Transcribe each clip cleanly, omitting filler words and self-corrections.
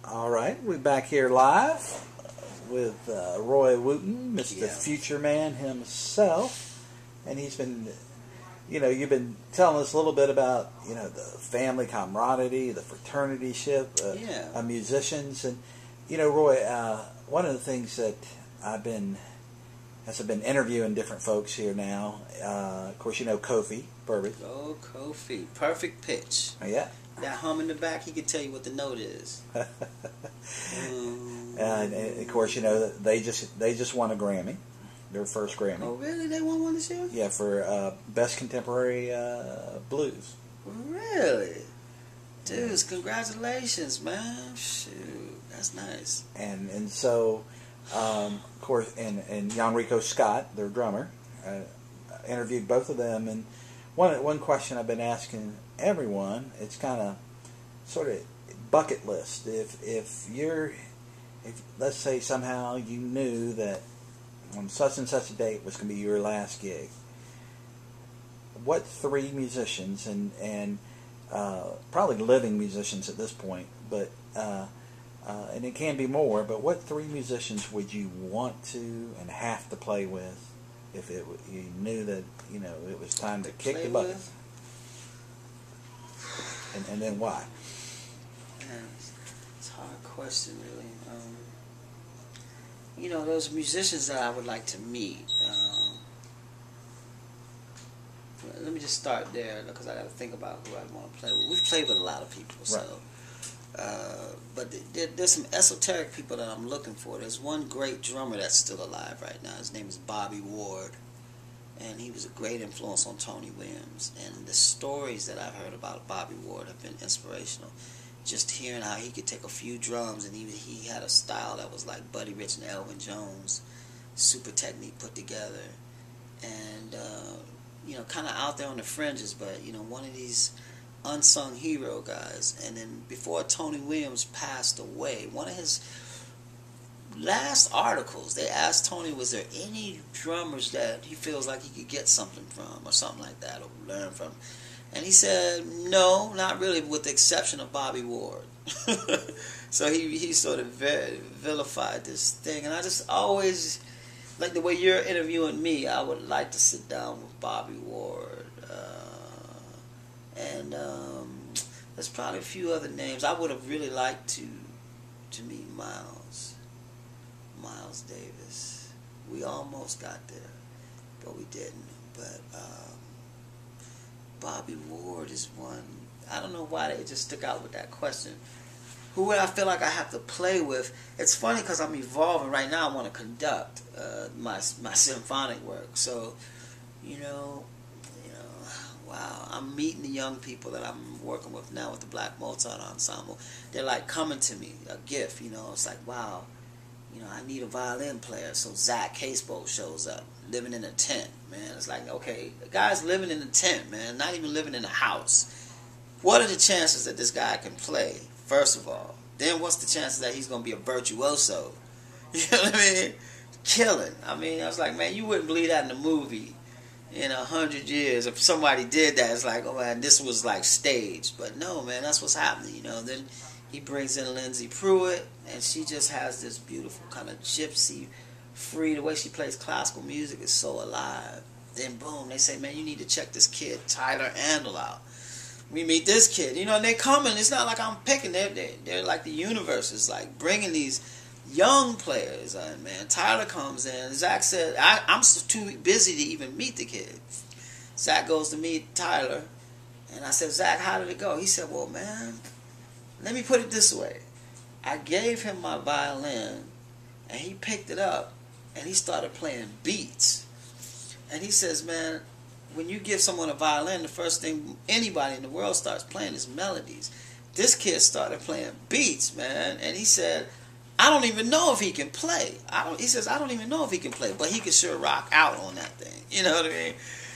All right, we're back here live with Roy Wooten, Mr. Futureman himself, and he's been, you've been telling us a little bit about, the family camaraderie, the fraternityship of musicians, and Roy, one of the things that as I've been interviewing different folks here now, of course, Kofi Burbage. Oh, Kofi, perfect pitch. Oh, yeah. That hum in the back, he can tell you what the note is. And of course, they just won a Grammy, their first Grammy. Oh, really? They won one this year? Yeah, for Best Contemporary Blues. Really? Dudes, congratulations, man. Shoot, that's nice. And so, of course, and Enrico Scott, their drummer, interviewed both of them, and one question I've been asking everyone, it's kind of sort of bucket list. If let's say somehow you knew that on such and such a date was going to be your last gig, what three musicians and probably living musicians at this point, but and it can be more, but what three musicians would you want to and have to play with if you knew that it was time to kick the bucket? And then why? Man, it's a hard question, really. Those musicians that I would like to meet. Let me just start there because I got to think about who I want to play with. We've played with a lot of people, so. Right. But there's some esoteric people that I'm looking for. There's one great drummer that's still alive right now. His name is Bobby Ward. And he was a great influence on Tony Williams. And the stories that I've heard about Bobby Ward have been inspirational. Just hearing how he could take a few drums and he had a style that was like Buddy Rich and Elvin Jones. Super technique put together. And, kind of out there on the fringes, but, one of these unsung hero guys. And then before Tony Williams passed away, one of his last articles, they asked Tony, was there any drummers that he feels like he could get something from or something like that or learn from? And he said, no, not really, with the exception of Bobby Ward. So he sort of vilified this thing. And I just always, like the way you're interviewing me, I would like to sit down with Bobby Ward. And there's probably a few other names. I would have really liked to meet Miles Davis. We almost got there, but we didn't. But Bobby Ward is one. I don't know why they just stuck out with that question. Who would I feel like I have to play with? It's funny because I'm evolving right now. I want to conduct my symphonic work. So, wow, I'm meeting the young people that I'm working with now with the Black Mozart Ensemble. They're like coming to me, a gift. It's like, wow. I need a violin player, so Zach Casebolt shows up, living in a tent, man. It's like, okay, the guy's living in a tent, man, not even living in a house. What are the chances that this guy can play, first of all? Then what's the chances that he's going to be a virtuoso? You know what I mean? Killing. I was like, man, you wouldn't believe that in a movie in 100 years. If somebody did that, it's like, oh, man, this was like staged. But no, man, that's what's happening, Then he brings in Lindsay Pruitt, and she just has this beautiful kind of gypsy, free. The way she plays classical music is so alive. Then boom, they say, man, you need to check this kid Tyler Andel out. We meet this kid, and they coming. It's not like I'm picking. They're like the universe is like bringing these young players in, man. Tyler comes in. Zach said, I'm too busy to even meet the kid. Zach goes to meet Tyler, and I said, Zach, how did it go? He said, well, man, let me put it this way. I gave him my violin, and he picked it up, and he started playing beats. And he says, man, when you give someone a violin, the first thing anybody in the world starts playing is melodies. This kid started playing beats, man. And he said, I don't even know if he can play. He says, I don't even know if he can play, but he can sure rock out on that thing. You know what I mean?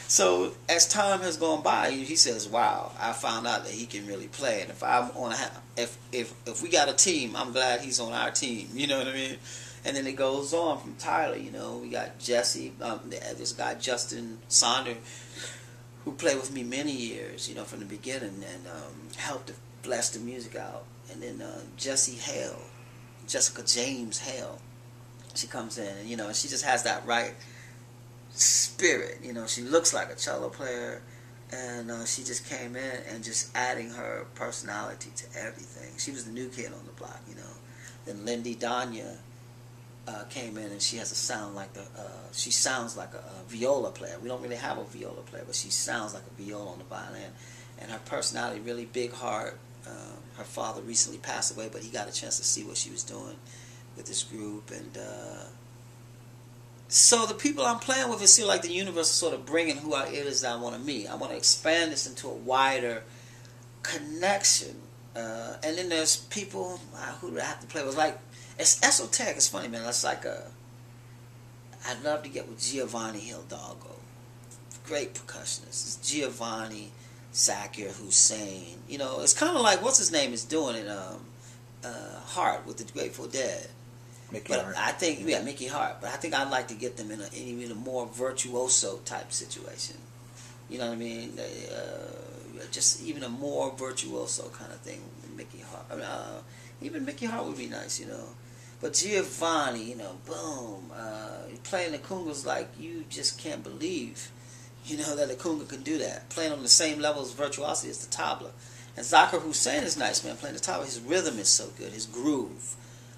So as time has gone by, he says, wow, I found out that he can really play. And if we got a team, I'm glad he's on our team. You know what I mean? And then it goes on from Tyler, we got Jesse, this guy Justin Sonder, who played with me many years, from the beginning, and helped bless the music out. And then Jessica James Hale, she comes in, and and she just has that right spirit. She looks like a cello player, and she just came in and just adding her personality to everything. She was the new kid on the block. Then Lindy Danya came in, and she has a sound like she sounds like a viola player. We don't really have a viola player, but she sounds like a viola on the violin, and her personality really big heart. Her father recently passed away, but he got a chance to see what she was doing with this group, and so the people I'm playing with, it feels like the universe is sort of bringing who it is that I want to meet. I want to expand this into a wider connection, and then there's people who do I have to play with. Like, it's esoteric. It's funny, man. It's like I'd love to get with Giovanni Hidalgo, great percussionist. It's Giovanni, Zakir Hussain. It's kind of like what's his name is doing in Hart with the Grateful Dead. Mickey But Hart. I think, Mickey Hart. But I think I'd like to get them in even a more virtuoso type situation. You know what I mean? Just even a more virtuoso kind of thing than Mickey Hart. Even Mickey Hart would be nice, But Giovanni, boom, playing the congas like you just can't believe, that the conga can do that. Playing on the same level as virtuosity as the tabla. And Zakir Hussain is nice, man, playing the tabla. His rhythm is so good, his groove.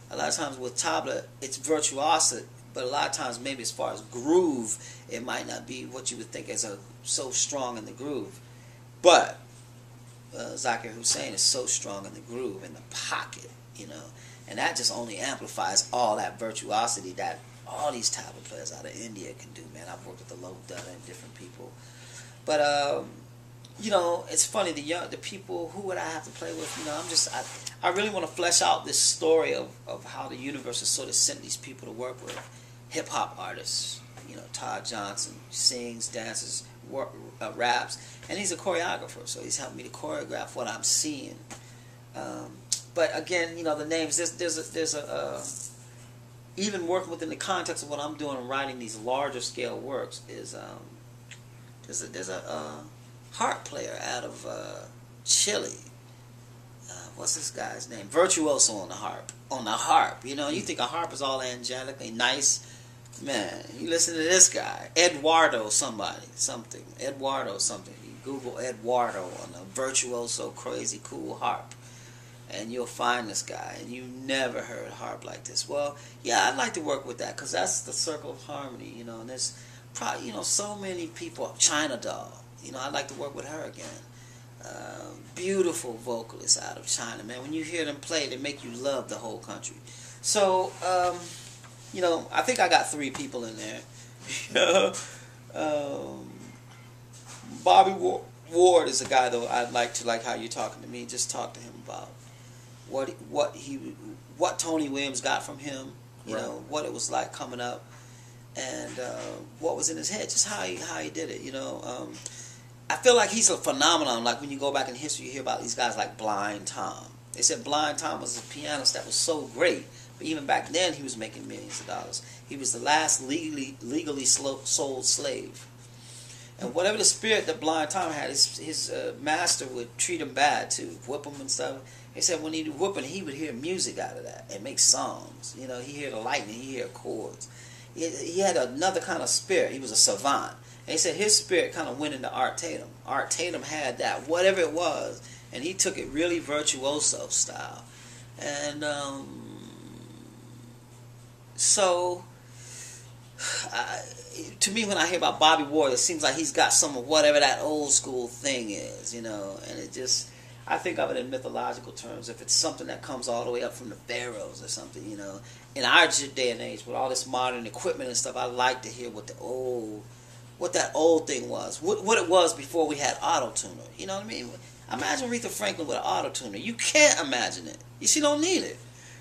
A lot of times with tabla, it's virtuosic, but a lot of times maybe as far as groove, it might not be what you would think as so strong in the groove. But Zakir Hussain is so strong in the groove, in the pocket, and that just only amplifies all that virtuosity that all these tabla players out of India can do, man. I've worked with the Low Dutta and different people. But, it's funny, the people, who would I have to play with? I really want to flesh out this story of how the universe has sort of sent these people to work with. Hip-hop artists, Todd Johnson, sings, dances, raps, and he's a choreographer, so he's helped me to choreograph what I'm seeing. But again, the names, there's a even working within the context of what I'm doing and writing these larger scale works is there's a harp player out of Chile. What's this guy's name? Virtuoso on the harp. You think a harp is all angelic and nice. Man, you listen to this guy, Eduardo something. You Google Eduardo on a virtuoso, crazy, cool harp, and you'll find this guy, and you never heard harp like this. Well, yeah, I'd like to work with that, because that's the circle of harmony, and there's probably, so many people. China Doll, I'd like to work with her again. Beautiful vocalists out of China, man. When you hear them play, they make you love the whole country. So, I think I got 3 people in there. Bobby Ward is a guy, though, I'd like to, like how you're talking to me, just talk to him about what Tony Williams got from him, what it was like coming up, and what was in his head, just how he did it, I feel like he's a phenomenon. Like when you go back in history, you hear about these guys like Blind Tom. They said Blind Tom was a pianist that was so great, but even back then he was making millions of dollars. He was the last legally sold slave. And whatever the spirit that Blind Tom had, his master would treat him bad too, whip him and stuff. They said when he'd whip him, he would hear music out of that and make songs. He hear the lightning, he hear chords. He had another kind of spirit. He was a savant. And he said his spirit kind of went into Art Tatum. Art Tatum had that, whatever it was, and he took it really virtuoso style. And so, to me, when I hear about Bobby Ward, it seems like he's got some of whatever that old school thing is, and it just, I think of it in mythological terms. If it's something that comes all the way up from the pharaohs or something, in our day and age with all this modern equipment and stuff, I like to hear what that old thing was, what it was before we had auto-tuner. You know what I mean? Imagine Aretha Franklin with an auto-tuner. You can't imagine it. She don't need it.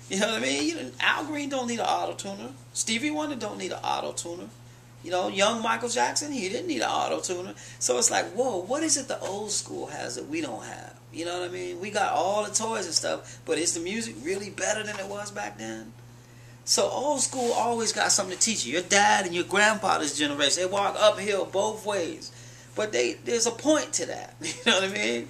You know what I mean? Al Green don't need an auto-tuner. Stevie Wonder don't need an auto-tuner. Young Michael Jackson, he didn't need an auto-tuner. So it's like, whoa, what is it the old school has that we don't have? You know what I mean? We got all the toys and stuff, but is the music really better than it was back then? So old school always got something to teach you. Your dad and your grandfather's generation, they walk uphill both ways. But there's a point to that. You know what I mean?